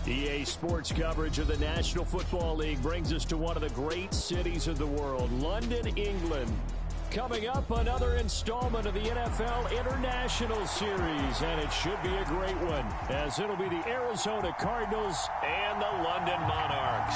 EA Sports coverage of the National Football League brings us to one of the great cities of the world, London, England. Coming up, another installment of the NFL International Series, and it should be a great one, as it'll be the Arizona Cardinals and the London Monarchs.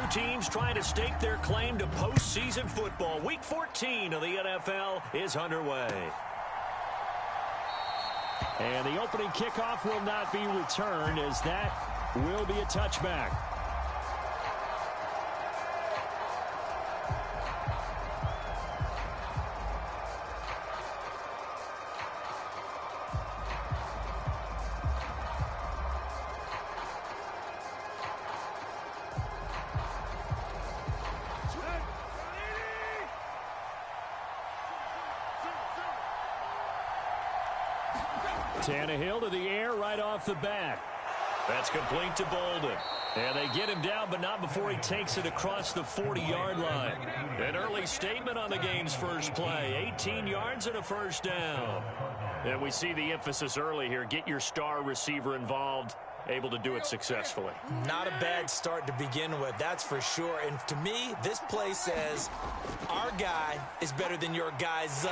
Teams trying to stake their claim to postseason football. Week 14 of the NFL is underway. And the opening kickoff will not be returned, as that will be a touchback. Tannehill to the air right off the bat. That's complete to Bolden. And they get him down, but not before he takes it across the 40-yard line. An early statement on the game's first play. 18 yards and a first down. And we see the emphasis early here. Get your star receiver involved, able to do it successfully. Not a bad start to begin with, that's for sure. And to me, this play says our guy is better than your guys.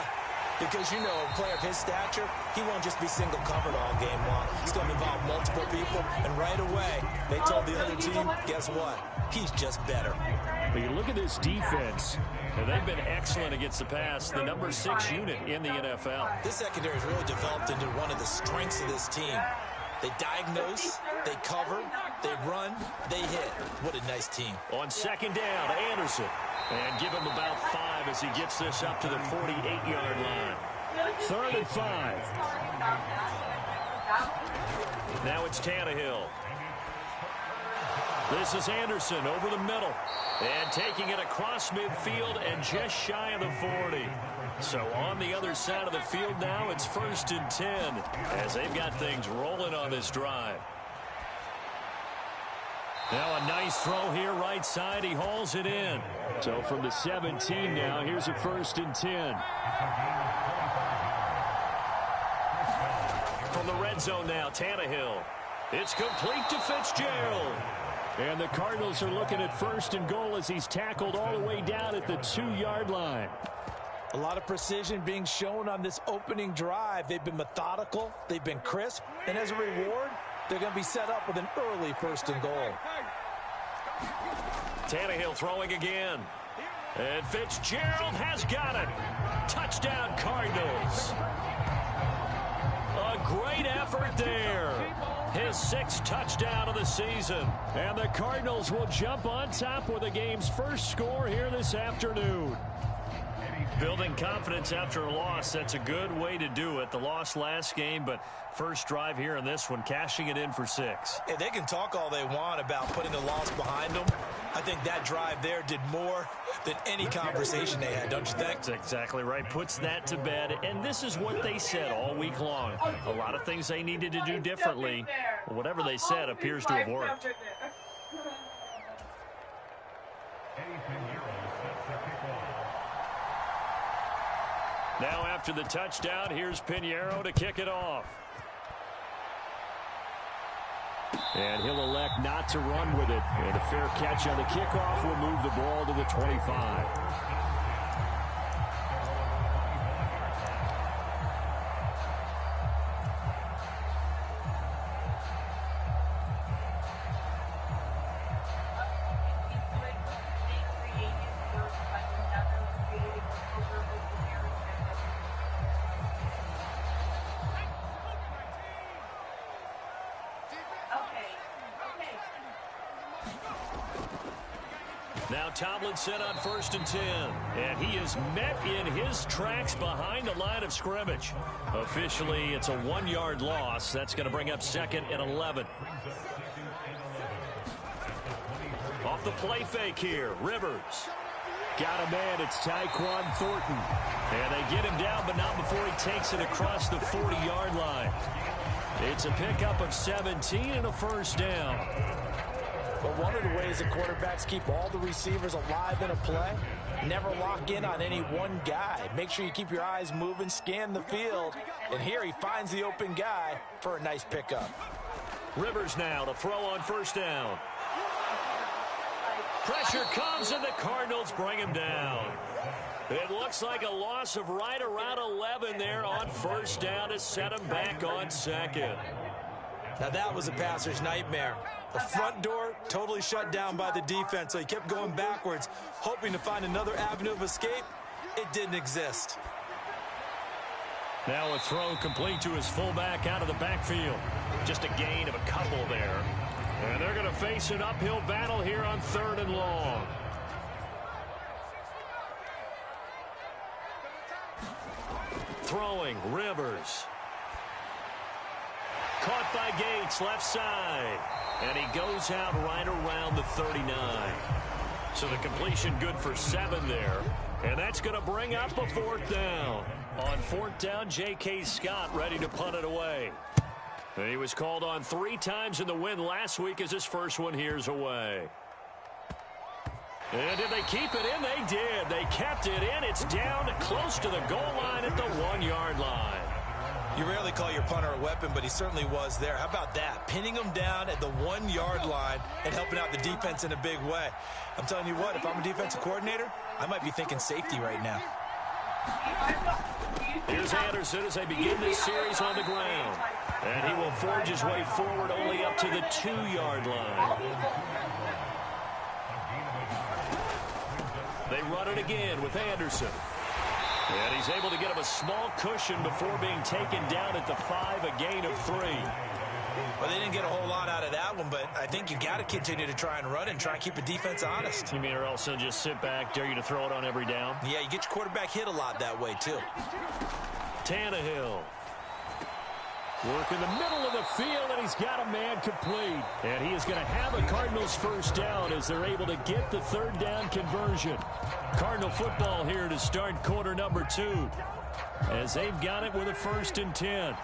Because, you know, a player of his stature, he won't just be single covered all game long. He's going to involve multiple people. And right away, they told the other team, guess what? He's just better. But you look at this defense, and they've been excellent against the pass. The number 6 unit in the NFL. This secondary has really developed into one of the strengths of this team. They diagnose, they cover, they run, they hit. What a nice team. On second down, Anderson. And give him about 5 as he gets this up to the 48-yard line. 3rd and 5. Now it's Tannehill. This is Anderson over the middle. And taking it across midfield and just shy of the 40. So on the other side of the field now, it's 1st and 10 as they've got things rolling on this drive. Now a nice throw here right side. He hauls it in. So from the 17 now, here's a 1st and 10. From the red zone now, Tannehill. It's complete to Fitzgerald. And the Cardinals are looking at 1st and goal as he's tackled all the way down at the 2-yard line. A lot of precision being shown on this opening drive. They've been methodical. They've been crisp. And as a reward, they're going to be set up with an early 1st and goal. Tannehill throwing again. And Fitzgerald has got it. Touchdown, Cardinals. A great effort there. His 6th touchdown of the season. And the Cardinals will jump on top with the game's first score here this afternoon. Building confidence after a loss, that's a good way to do it. The loss last game, but first drive here in this one, cashing it in for 6. Yeah, they can talk all they want about putting the loss behind them. I think that drive there did more than any conversation they had, don't you think? That's exactly right. Puts that to bed. And this is what they said all week long. A lot of things they needed to do differently. Whatever they said appears to have worked. Now after the touchdown, here's Pinheiro to kick it off. And he'll elect not to run with it. And a fair catch on the kickoff will move the ball to the 25. Now Tomlinson on 1st and 10. And he is met in his tracks behind the line of scrimmage. Officially, it's a 1-yard loss. That's going to bring up 2nd and 11. off the play fake here. Rivers. Got a man. It's Tyquan Thornton. And they get him down, but not before he takes it across the 40-yard line. It's a pickup of 17 and a first down. But one of the ways that quarterbacks keep all the receivers alive in a play, never lock in on any one guy. Make sure you keep your eyes moving, scan the field. And here he finds the open guy for a nice pickup. Rivers now to throw on first down. Pressure comes, and the Cardinals bring him down. It looks like a loss of right around 11 there on first down to set him back on second. Now that was a passer's nightmare. The front door totally shut down by the defense, so he kept going backwards, hoping to find another avenue of escape. It didn't exist. Now a throw complete to his fullback out of the backfield. Just a gain of a couple there. And they're going to face an uphill battle here on 3rd and long. Throwing, Rivers. Caught by Gates, left side. And he goes out right around the 39. So the completion good for 7 there. And that's going to bring up a 4th down. On 4th down, J.K. Scott ready to punt it away. And he was called on 3 times in the win last week as his first one here's away. And did they keep it in? They did. They kept it in. It's down close to the goal line at the 1-yard line. You rarely call your punter a weapon, but he certainly was there. How about that? Pinning him down at the 1-yard line and helping out the defense in a big way. I'm telling you what, if I'm a defensive coordinator, I might be thinking safety right now. Here's Anderson as they begin this series on the ground. And he will forge his way forward only up to the 2-yard line. They run it again with Anderson. And he's able to get him a small cushion before being taken down at the 5, a gain of 3. Well, they didn't get a whole lot out of that one, but I think you got to continue to try and run and try and keep the defense honest. You mean or else they'll just sit back, dare you to throw it on every down? Yeah, you get your quarterback hit a lot that way, too. Tannehill. Work in the middle of the field, and he's got a man complete. And he is going to have a Cardinals first down as they're able to get the 3rd down conversion. Cardinal football here to start quarter number 2 as they've got it with a 1st and 10.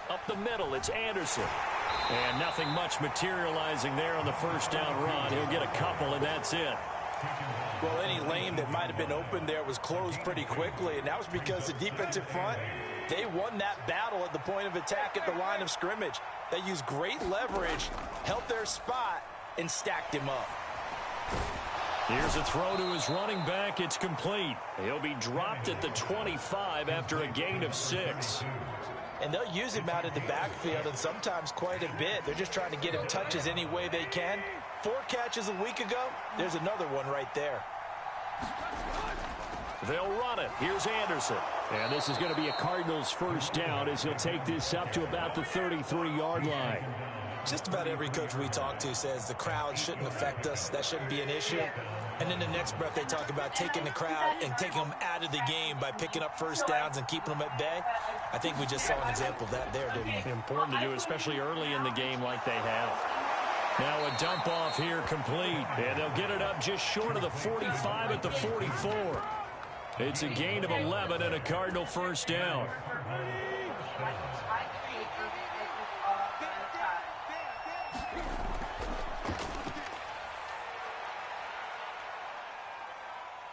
Up the middle, it's Anderson. And nothing much materializing there on the first down run. He'll get a couple, and that's it. Well, any lane that might have been open there was closed pretty quickly, and that was because the defensive front, they won that battle at the point of attack at the line of scrimmage. They used great leverage, held their spot, and stacked him up. Here's a throw to his running back. It's complete. He'll be dropped at the 25 after a gain of 6. And they'll use him out of the backfield, and sometimes quite a bit. They're just trying to get him touches any way they can. 4 catches a week ago, there's another one right there. They'll run it. Here's Anderson. And this is going to be a Cardinals first down as he'll take this up to about the 33-yard line. Just about every coach we talk to says the crowd shouldn't affect us. That shouldn't be an issue. And in the next breath, they talk about taking the crowd and taking them out of the game by picking up first downs and keeping them at bay. I think we just saw an example of that there, didn't we? Important to do, especially early in the game like they have. Now a dump off here complete. And they'll get it up just short of the 45 at the 44. It's a gain of 11 and a Cardinal first down.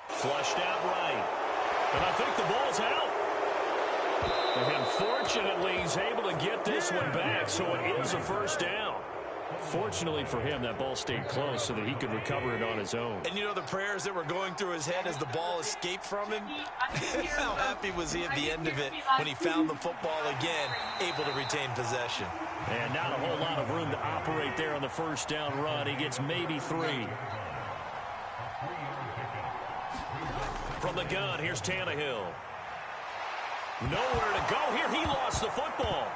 Flushed out right. And I think the ball's out. And fortunately, he's able to get this one back, so it is a first down. Fortunately for him, that ball stayed close so that he could recover it on his own. And you know the prayers that were going through his head as the ball escaped from him? How happy was he at the end of it when he found the football again, able to retain possession? And not a whole lot of room to operate there on the first down run. He gets maybe 3. From the gun, here's Tannehill. Nowhere to go here. He lost the football.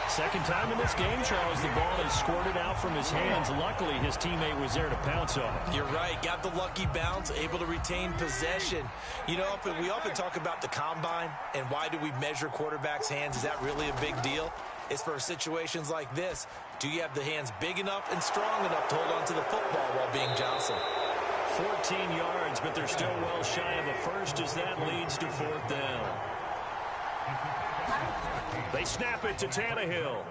Second time in this game, Charles, the ball is squirted out from his hands. Luckily, his teammate was there to pounce on it. You're right. Got the lucky bounce, able to retain possession. You know, we often talk about the combine and why do we measure quarterbacks' hands. Is that really a big deal? is for situations like this. Do you have the hands big enough and strong enough to hold on to the football while being jostled? 14 yards, but they're still well shy of the first as that leads to 4th down. They snap it to Tannehill.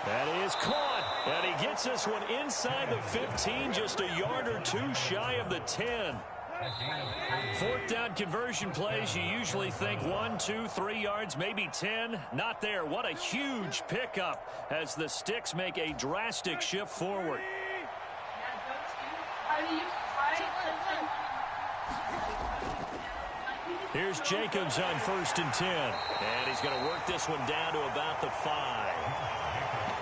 That is caught, and he gets this one inside the 15, just a yard or two shy of the 10. 4th down conversion plays, you usually think 1, 2, 3 yards, maybe 10. Not there. What a huge pickup as the Sticks make a drastic shift forward. Here's Jacobs on 1st and 10. And he's going to work this one down to about the 5.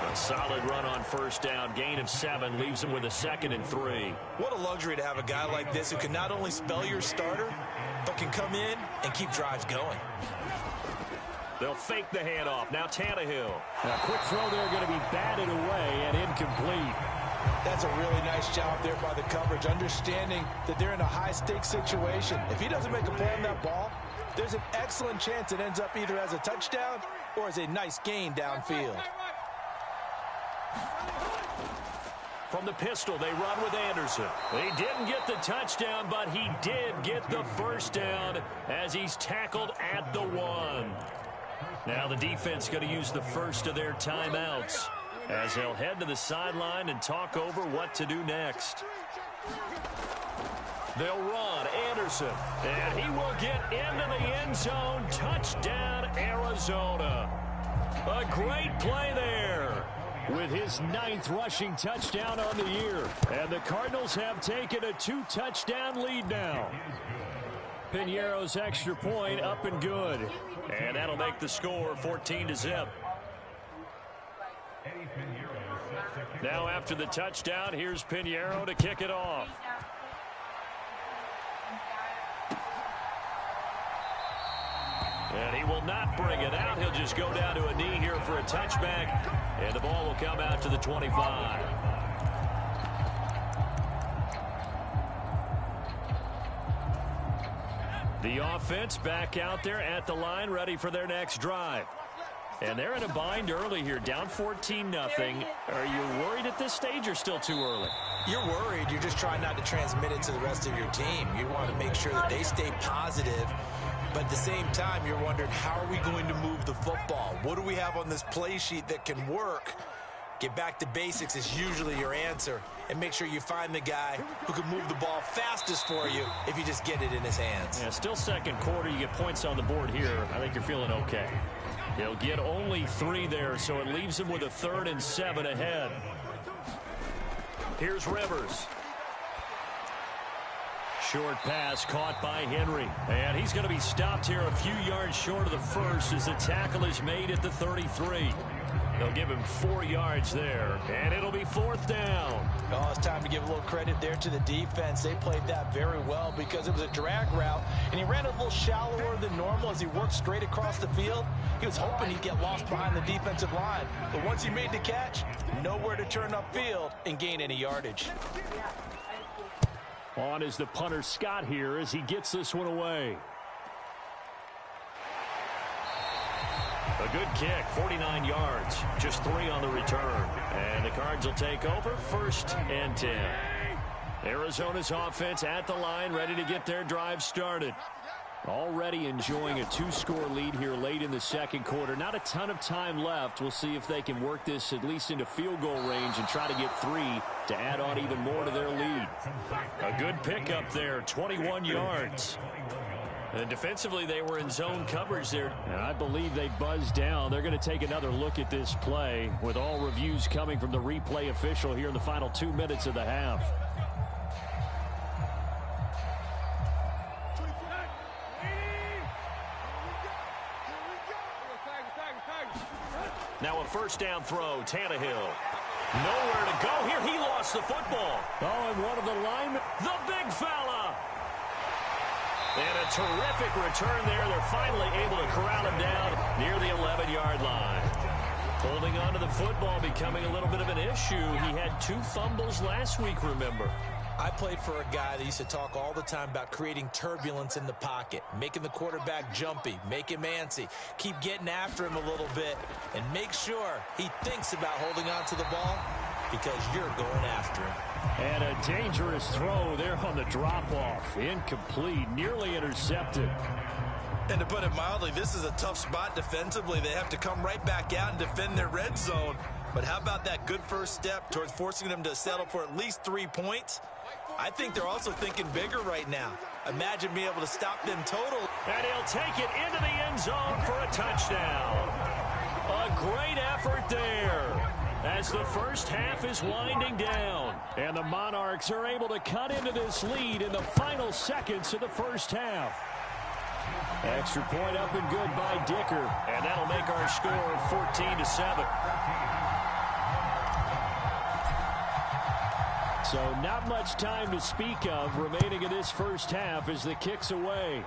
A solid run on 1st down. Gain of 7 leaves him with a 2nd and 3. What a luxury to have a guy like this who can not only spell your starter, but can come in and keep drives going. They'll fake the handoff. Now Tannehill. A quick throw there going to be batted away and incomplete. That's a really nice job there by the coverage, understanding that they're in a high-stakes situation. If he doesn't make a play on that ball, there's an excellent chance it ends up either as a touchdown or as a nice gain downfield. From the pistol, they run with Anderson. He didn't get the touchdown, but he did get the 1st down as he's tackled at the 1. Now the defense going to use the first of their timeouts as they'll head to the sideline and talk over what to do next. They'll run Anderson, and he will get into the end zone. Touchdown, Arizona. A great play there with his 9th rushing touchdown on the year. And the Cardinals have taken a 2-touchdown lead now. Piñeiro's extra point up and good. And that'll make the score 14-0. Now after the touchdown, here's Piñeiro to kick it off. And he will not bring it out. He'll just go down to a knee here for a touchback. And the ball will come out to the 25. The offense back out there at the line, ready for their next drive. And they're in a bind early here, down 14-0. Are you worried at this stage or still too early? You're worried. You're just trying not to transmit it to the rest of your team. You want to make sure that they stay positive. But at the same time, you're wondering, how are we going to move the football? What do we have on this play sheet that can work? Get back to basics is usually your answer. And make sure you find the guy who can move the ball fastest for you if you just get it in his hands. Yeah, still second quarter. You get points on the board here. I think you're feeling okay. He'll get only 3 there, so it leaves him with a 3rd and 7 ahead. Here's Rivers. Short pass caught by Henry. And he's going to be stopped here a few yards short of the first as the tackle is made at the 33. They'll give him 4 yards there, and it'll be 4th down. Oh, it's time to give a little credit there to the defense. They played that very well because it was a drag route, and he ran a little shallower than normal as he worked straight across the field. He was hoping he'd get lost behind the defensive line, but once he made the catch, nowhere to turn upfield and gain any yardage. On is the punter Scott here as he gets this one away. A good kick, 49 yards, just 3 on the return. And the Cards will take over, 1st and 10. Arizona's offense at the line, ready to get their drive started. Already enjoying a 2-score lead here late in the second quarter. Not a ton of time left. We'll see if they can work this at least into field goal range and try to get 3 to add on even more to their lead. A good pickup there, 21 yards. And defensively, they were in zone coverage there. And I believe they buzzed down. They're going to take another look at this play with all reviews coming from the replay official here in the final 2 minutes of the half. Now a 1st down throw, Tannehill. Nowhere to go here. He lost the football. Oh, and one of the linemen, the big fella. And a terrific return there. They're finally able to corral him down near the 11-yard line. Holding on to the football becoming a little bit of an issue. He had 2 fumbles last week, remember. I played for a guy that used to talk all the time about creating turbulence in the pocket, making the quarterback jumpy, make him antsy, keep getting after him a little bit, and make sure he thinks about holding on to the ball because you're going after him. And a dangerous throw there on the drop-off. Incomplete, nearly intercepted. And to put it mildly, this is a tough spot defensively. They have to come right back out and defend their red zone. But how about that good first step towards forcing them to settle for at least 3 points? I think they're also thinking bigger right now. Imagine being able to stop them total. And he'll take it into the end zone for a touchdown. A great effort there as the first half is winding down. And the Monarchs are able to cut into this lead in the final seconds of the first half. Extra point up and good by Dicker. And that'll make our score 14-7. So not much time to speak of remaining in this first half as the kick's away.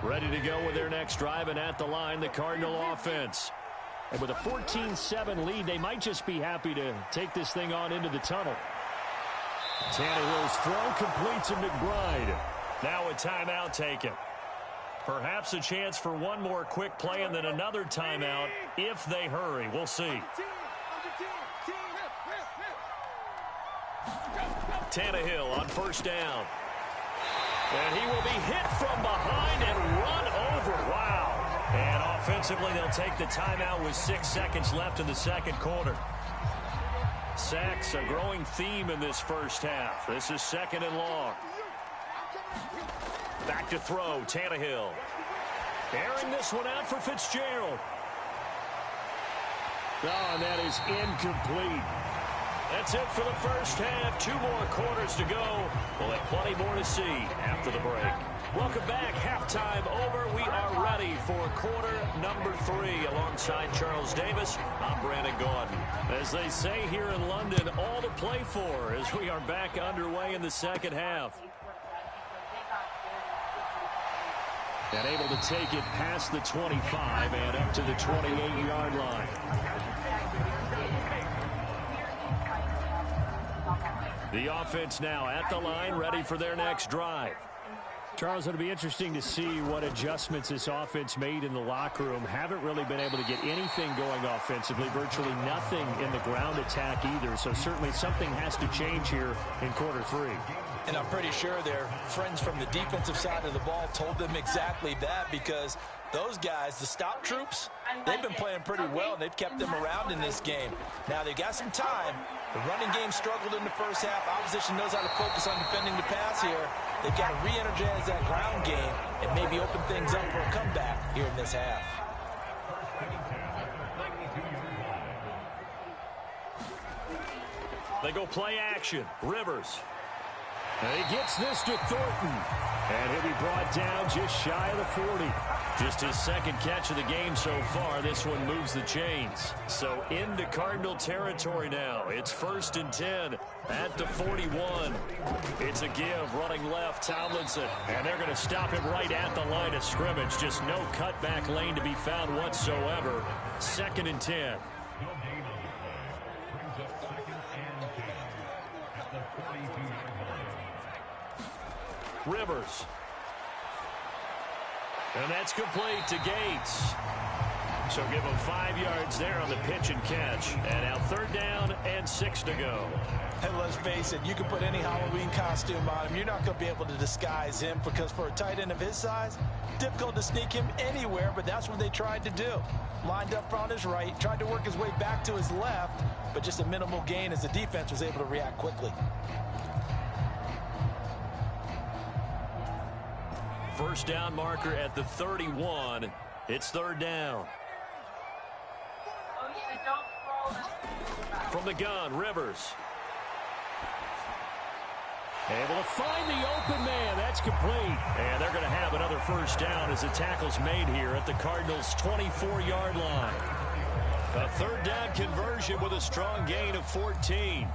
Ready to go with their next drive, and at the line, the Cardinal offense. And with a 14-7 lead, they might just be happy to take this thing on into the tunnel. Tannehill's throw complete to McBride. Now a timeout taken. Perhaps a chance for one more quick play and then another timeout if they hurry. We'll see. Tannehill on first down. And he will be hit from behind and run over. Wow. And offensively, they'll take the timeout with 6 seconds left in the second quarter. Sacks, a growing theme in this first half. This is second and long. Back to throw, Tannehill. Airing this one out for Fitzgerald. Oh, and that is incomplete. That's it for the first half. 2 more quarters to go. We'll have plenty more to see after the break. Welcome back. Halftime over. We are ready for quarter number 3. Alongside Charles Davis, I'm Brandon Gaudin. As they say here in London, all to play for as we are back underway in the second half. And able to take it past the 25 and up to the 28-yard line. The offense now at the line, ready for their next drive. Charles, it'll be interesting to see what adjustments this offense made in the locker room. Haven't really been able to get anything going offensively, virtually nothing in the ground attack either. So certainly something has to change here in quarter 3. And I'm pretty sure their friends from the defensive side of the ball told them exactly that, because those guys, the stop troops, they've been playing pretty well. They've kept them around in this game. Now, they got some time. The running game struggled in the first half. Opposition knows how to focus on defending the pass here. They've got to re-energize that ground game and maybe open things up for a comeback here in this half. They go play action. Rivers. And he gets this to Thornton. And he'll be brought down just shy of the 40. Just his second catch of the game so far. This one moves the chains. So into Cardinal territory now. It's 1st and 10 at the 41. It's a give running left, Tomlinson. And they're going to stop him right at the line of scrimmage. Just no cutback lane to be found whatsoever. 2nd and 10. Rivers. And that's complete to Gates. So give him 5 yards there on the pitch and catch. And now 3rd down and 6 to go. And let's face it, you can put any Halloween costume on him. You're not going to be able to disguise him, because for a tight end of his size, difficult to sneak him anywhere, but that's what they tried to do. Lined up on his right, tried to work his way back to his left, but just a minimal gain as the defense was able to react quickly. First down marker at the 31. It's 3rd down. From the gun, Rivers. Able to find the open man. That's complete. And they're going to have another first down as the tackle's made here at the Cardinals' 24-yard line. A 3rd down conversion with a strong gain of 14.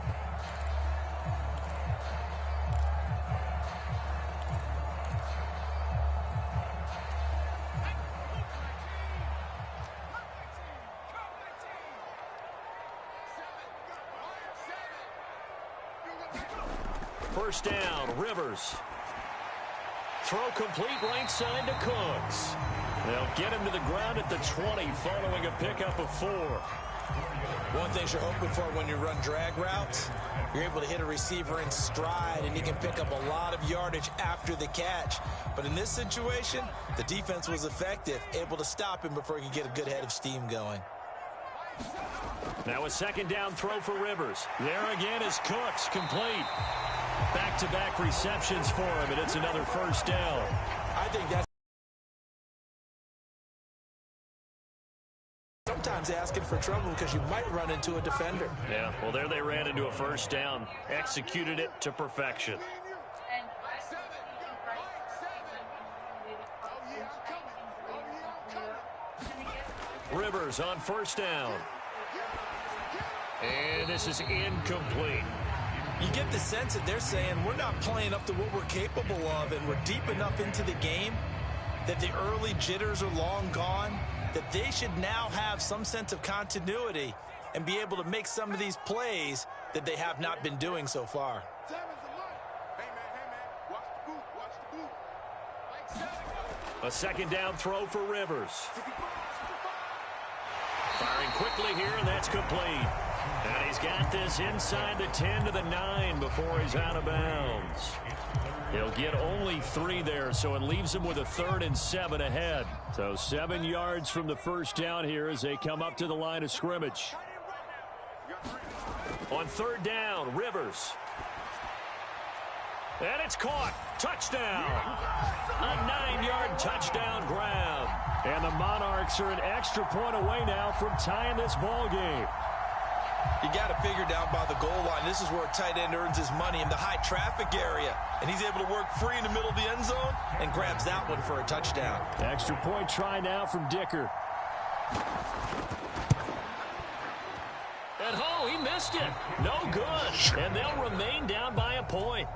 First down, Rivers. Throw complete right side to Cooks. They'll get him to the ground at the 20 following a pickup of 4. One thing you're hoping for when you run drag routes, you're able to hit a receiver in stride, and he can pick up a lot of yardage after the catch. But in this situation, the defense was effective, able to stop him before he could get a good head of steam going. Now a second down throw for Rivers. There again is Cooks, complete. Back-to-back receptions for him, and it's another first down. I think that's sometimes asking for trouble because you might run into a defender. Yeah, well, there they ran into a first down. Executed it to perfection. Rivers on first down. And this is incomplete. You get the sense that they're saying we're not playing up to what we're capable of, and we're deep enough into the game that the early jitters are long gone, that they should now have some sense of continuity and be able to make some of these plays that they have not been doing so far. A second down throw for Rivers. Firing quickly here, and that's complete. And he's got this inside the 10 to the 9 before he's out of bounds. He'll get only 3 there, so it leaves him with a 3rd and 7 ahead. So 7 yards from the first down here as they come up to the line of scrimmage. On third down, Rivers. And it's caught. Touchdown. A 9-yard touchdown grab. And the Monarchs are an extra point away now from tying this ball game. You got to figure down by the goal line. This is where a tight end earns his money, in the high traffic area. And he's able to work free in the middle of the end zone and grabs that one for a touchdown. Extra point try now from Dicker. And he missed it. No good. And they'll remain down by a point.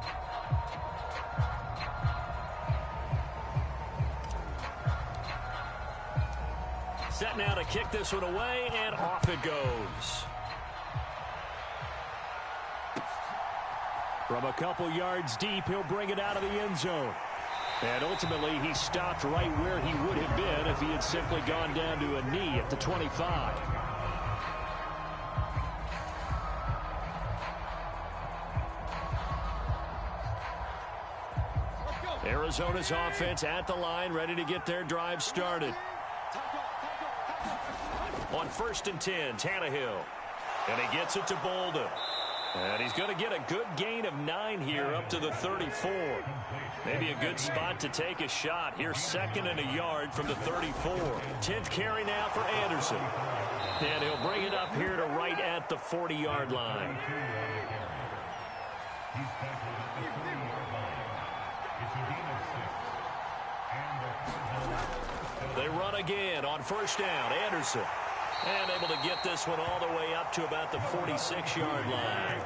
Set now to kick this one away, and off it goes. From a couple yards deep, he'll bring it out of the end zone. And ultimately, he stopped right where he would have been if he had simply gone down to a knee at the 25. Arizona's offense at the line, ready to get their drive started. On 1st and 10, Tannehill. And he gets it to Bolden. And he's going to get a good gain of 9 here up to the 34. Maybe a good spot to take a shot. Here's 2nd and a yard from the 34. 10th carry now for Anderson. And he'll bring it up here to right at the 40-yard line. They run again on first down. Anderson. And able to get this one all the way up to about the 46-yard line.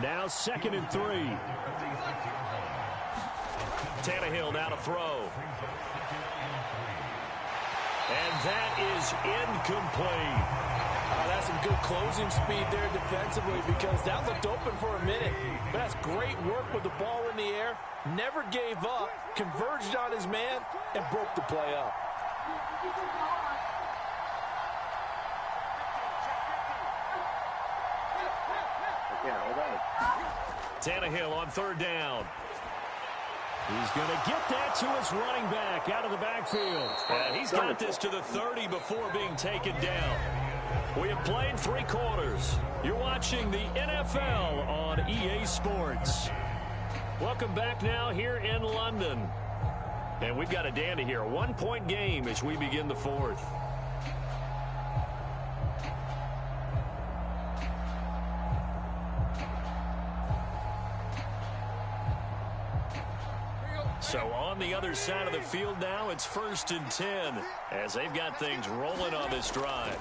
Now 2nd and 3. Tannehill now to throw. And that is incomplete. That's some good closing speed there defensively, because that looked open for a minute. That's great work with the ball in the air. Never gave up, converged on his man, and broke the play up. Tannehill on 3rd down. He's going to get that to his running back out of the backfield. And he's got this to the 30 before being taken down. We have played 3 quarters. You're watching the NFL on EA Sports. Welcome back now here in London. And we've got a dandy here. A 1-point game as we begin the 4th. So on the other side of the field now, it's 1st and 10 as they've got things rolling on this drive.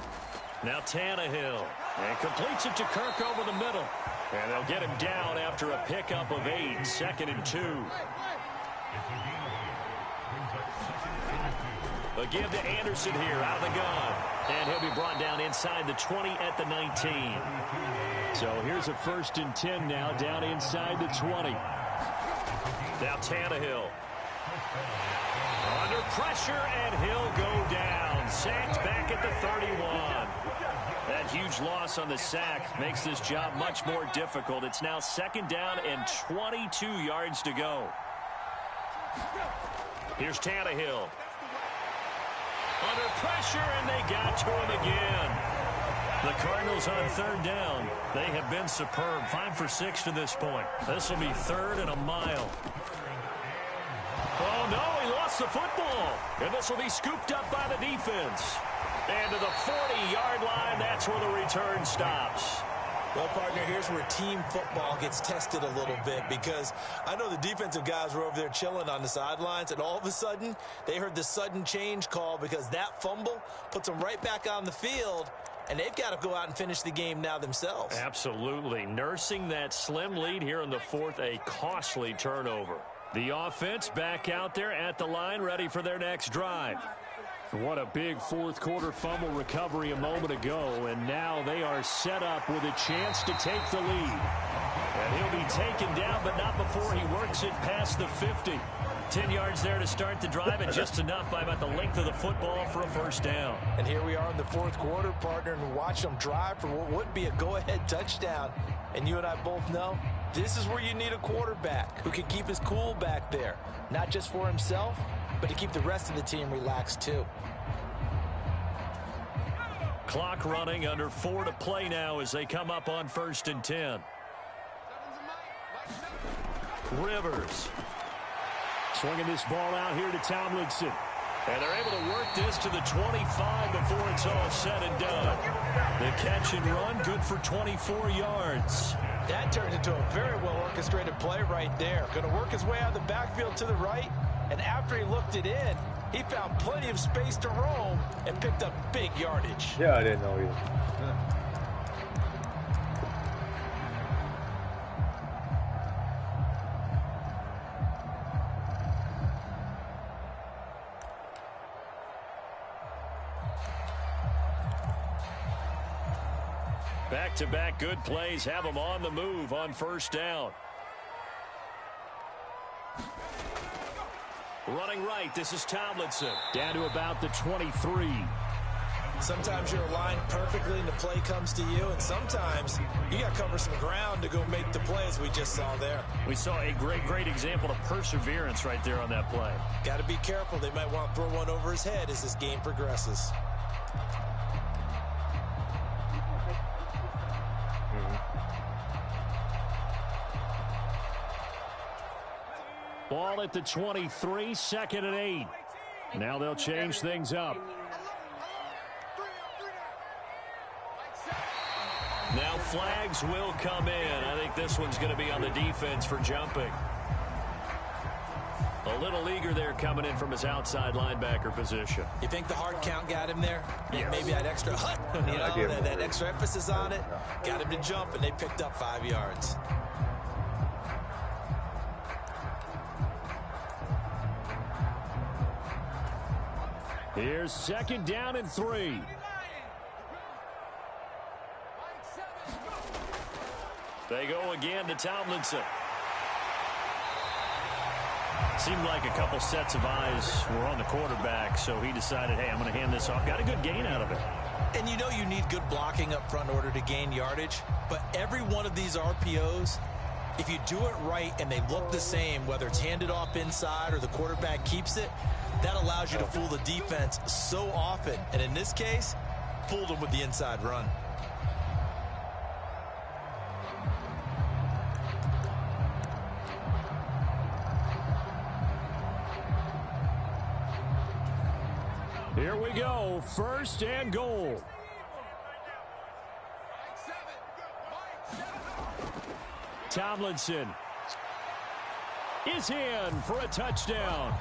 Now Tannehill, and completes it to Kirk over the middle. And they'll get him down after a pickup of 8, 2nd and 2. A give to Anderson here out of the gun. And he'll be brought down inside the 20 at the 19. So here's a 1st and 10 now, down inside the 20. Now Tannehill. Under pressure, and he'll go down. Sacked back at the 31. That huge loss on the sack makes this job much more difficult. It's now 2nd down and 22 yards to go. Here's Tannehill. Under pressure, and they got to him again. The Cardinals on 3rd down. They have been superb. 5 for 6 to this point. This will be 3rd and a mile. Oh, no, he lost the football. And this will be scooped up by the defense. And to the 40-yard line, that's where the return stops. Well, partner, here's where team football gets tested a little bit, because I know the defensive guys were over there chilling on the sidelines, and all of a sudden, they heard the sudden change call because that fumble puts them right back on the field, and they've got to go out and finish the game now themselves. Absolutely. Nursing that slim lead here in the 4th, a costly turnover. The offense back out there at the line, ready for their next drive. What a big 4th quarter fumble recovery a moment ago, and now they are set up with a chance to take the lead. And he'll be taken down, but not before he works it past the 50. 10 yards there to start the drive, and just enough by about the length of the football for a 1st down. And here we are in the 4th quarter, partner, and watch them drive for what would be a go-ahead touchdown. And you and I both know this is where you need a quarterback who can keep his cool back there, not just for himself, but to keep the rest of the team relaxed too. Clock running, under 4 to play now as they come up on 1st and 10. Rivers swinging this ball out here to Tomlinson. And they're able to work this to the 25 before it's all said and done. The catch and run, good for 24 yards. That turned into a very well-orchestrated play right there. Going to work his way out of the backfield to the right, and after he looked it in, he found plenty of space to roam and picked up big yardage. Yeah, I didn't know either. Back-to-back good plays have them on the move on 1st down. Running right, this is Tomlinson. Down to about the 23. Sometimes you're aligned perfectly and the play comes to you, and sometimes you got to cover some ground to go make the play, as we just saw there. We saw a great example of perseverance right there on that play. Got to be careful. They might want to throw one over his head as this game progresses. Ball at the 23, 2nd and 8. Now they'll change things up. Now flags will come in. I think this one's going to be on the defense for jumping. A little eager there coming in from his outside linebacker position. You think the hard count got him there? Yes. Maybe that extra that extra emphasis on it got him to jump, and they picked up 5 yards. Here's 2nd down and 3. They go again to Tomlinson. Seemed like a couple sets of eyes were on the quarterback, so he decided, hey, I'm going to hand this off. Got a good gain out of it. And you know you need good blocking up front in order to gain yardage, but every one of these RPOs, if you do it right and they look the same, whether it's handed off inside or the quarterback keeps it, that allows you to fool the defense so often. And in this case, fooled them with the inside run. Here we go, 1st and goal. Tomlinson is in for a touchdown.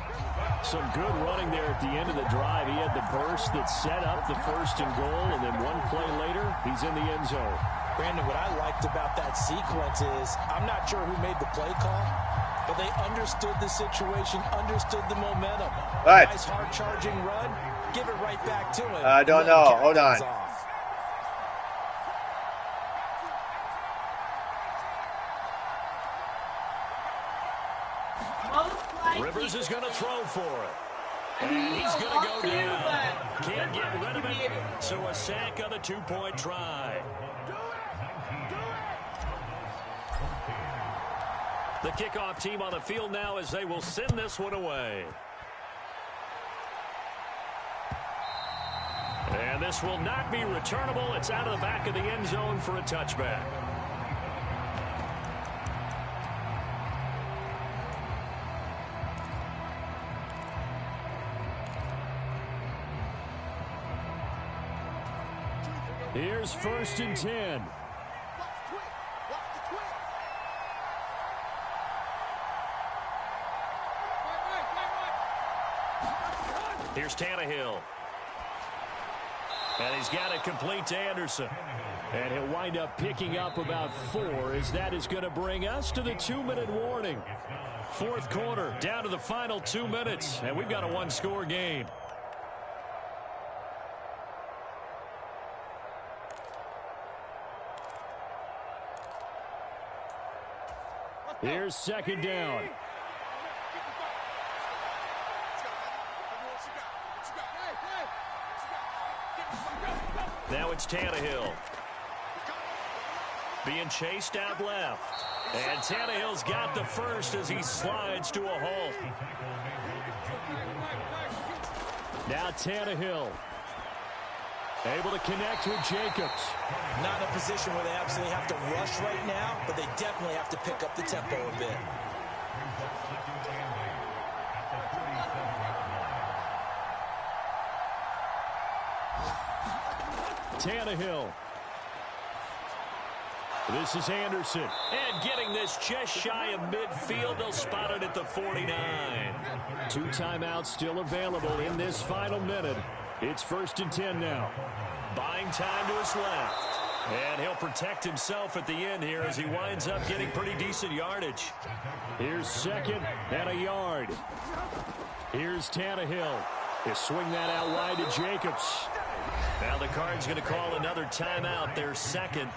Some good running there at the end of the drive. He had the burst that set up the 1st and goal, and then one play later, he's in the end zone. Brandon, what I liked about that sequence is, I'm not sure who made the play call, but they understood the situation, understood the momentum. Right. Nice hard charging run. Give it right back to him. I don't know. Hold on. Rivers is going to throw for it. And he's going to go down. Can't get rid of it. So a sack on the 2-point try. The kickoff team on the field now as they will send this one away. And this will not be returnable. It's out of the back of the end zone for a touchback. Here's 1st and 10. Here's Tannehill. And he's got it complete to Anderson. And he'll wind up picking up about 4 as that is going to bring us to the 2-minute warning. 4th quarter, down to the final 2 minutes. And we've got a 1-score game. Here's 2nd down. Now it's Tannehill. Being chased out left. And Tannehill's got the first as he slides to a halt. Now Tannehill. Able to connect with Jacobs. Not in a position where they absolutely have to rush right now, but they definitely have to pick up the tempo a bit. Tannehill. This is Anderson. And getting this just shy of midfield. They'll spot it at the 49. 2 timeouts still available in this final minute. It's 1st and 10 now. Buying time to his left. And he'll protect himself at the end here as he winds up getting pretty decent yardage. Here's 2nd and a yard. Here's Tannehill. He'll swing that out wide to Jacobs. Now the Cards going to call another timeout, their 2nd,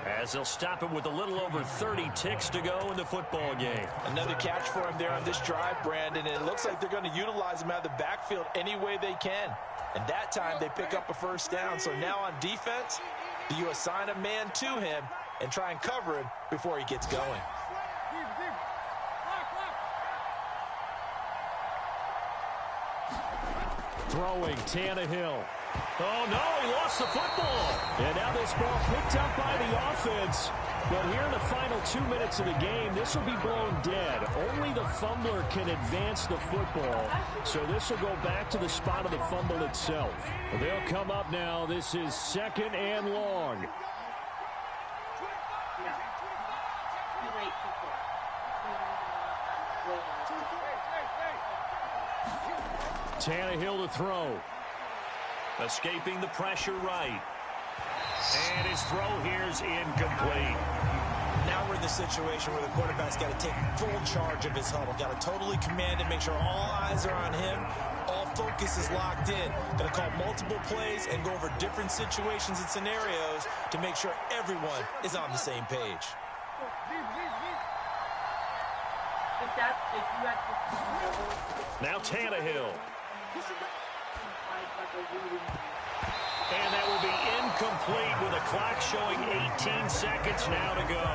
as they'll stop him with a little over 30 ticks to go in the football game. Another catch for him there on this drive, Brandon, and it looks like they're going to utilize him out of the backfield any way they can. And that time they pick up a 1st down. So now on defense, you assign a man to him and try and cover him before he gets going. Throwing Tannehill. Oh, no, he lost the football. And now this ball picked up by the offense. But here in the final 2 minutes of the game, this will be blown dead. Only the fumbler can advance the football. So this will go back to the spot of the fumble itself. They'll come up now. This is 2nd and long. Tannehill to throw. Escaping the pressure right. And his throw here's incomplete. Now we're in the situation where the quarterback's got to take full charge of his huddle. Got to totally command it, make sure all eyes are on him. All focus is locked in. Got to call multiple plays and go over different situations and scenarios to make sure everyone is on the same page. Now Tannehill. And that will be incomplete with a clock showing 18 seconds now to go.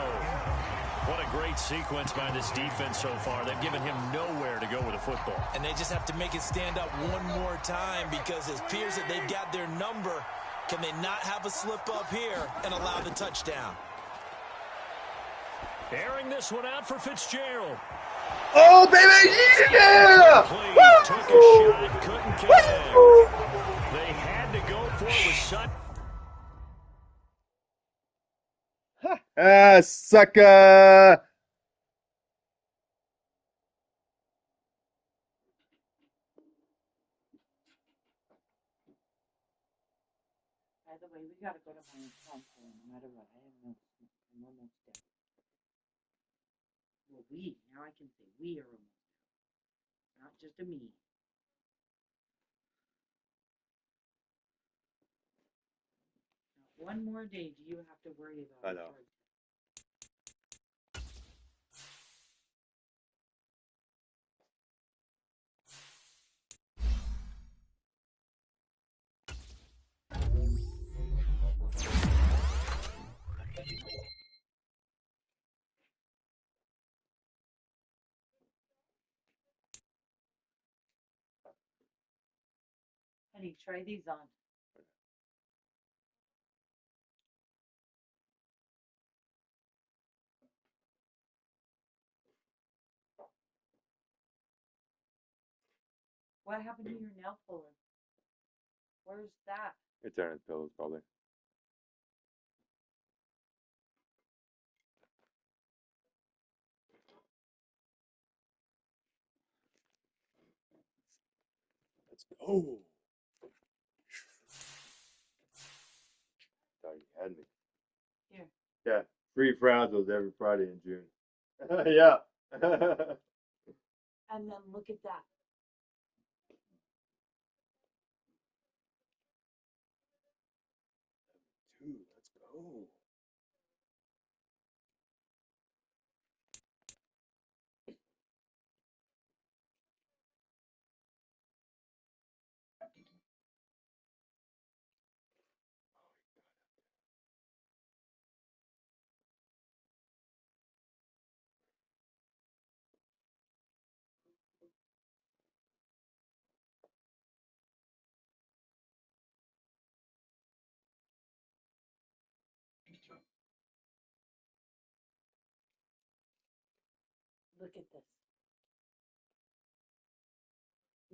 What a great sequence by this defense so far. They've given him nowhere to go with the football. And they just have to make it stand up one more time because it appears that they've got their number. Can they not have a slip up here and allow the touchdown? Airing this one out for Fitzgerald. Oh, baby! Yeah! Took a shot, couldn't connect. They had to go for it with Sutton. Ah, sucker! By the way, we gotta go to my home no matter what. I'm almost dead. Well, now I can say we are almost there. Not just a me. Not one more day do you have to worry about. I know. Hey, try these on. What happened to your nail puller? Where's that? It's on his pillows, probably. Let's go. Thought you had me. Here. Yeah, free frazzles every Friday in June. Yeah. And then look at that. Dude, let's go. Look at this.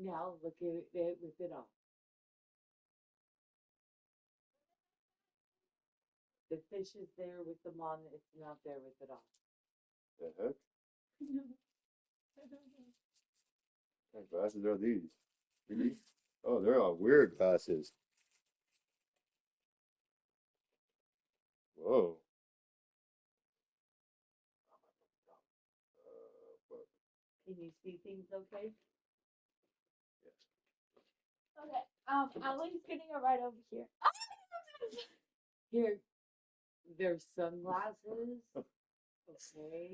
Now look at it with it off. The fish is there with them on. It's not there with it off. The heck? No, I don't know. What glasses are these? 3D? Oh, they're all weird glasses. Whoa. Fuck. Can you see things okay? Okay. Ellie's getting it right over here. Here, there's sunglasses. Okay.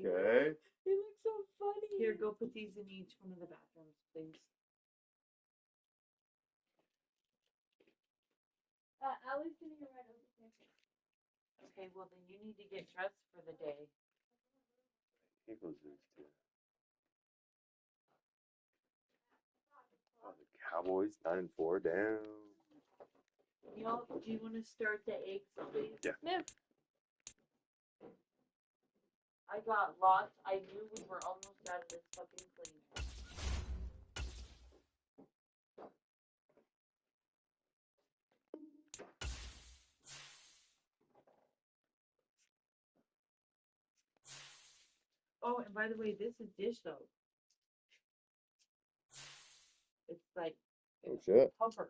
Okay. They look so funny. Here, go put these in each one of the bathrooms, please. Ellie's getting it right over here. Okay, well then you need to get dressed for the day. Eagles is too. Oh, the Cowboys 9-4 down. Y'all, do you want to start the eggs, please? Yeah. Move. I got lots. I knew we were almost out of this fucking cleaner. Oh, and by the way, this is dish soap. It's like Oh shit. cover.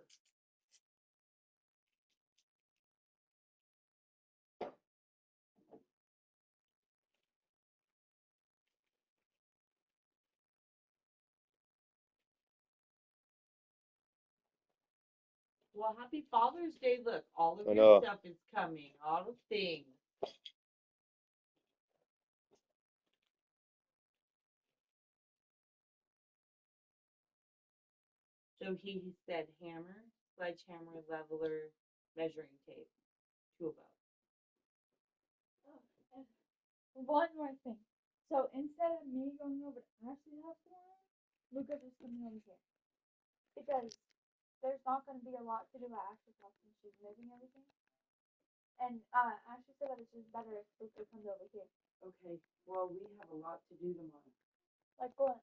Well, happy Father's Day. Look, all of I your know. stuff is coming. All the things. So he said hammer, sledgehammer, leveler, measuring tape. 2 of those. Oh, and one more thing. So instead of me going over to Ashley's house tomorrow, Luca is coming over here. Because there's not going to be a lot to do at Ashley's house when she's moving everything. And Ashley said that it's just better if Luca comes over here. Okay, well, we have a lot to do tomorrow. Like what?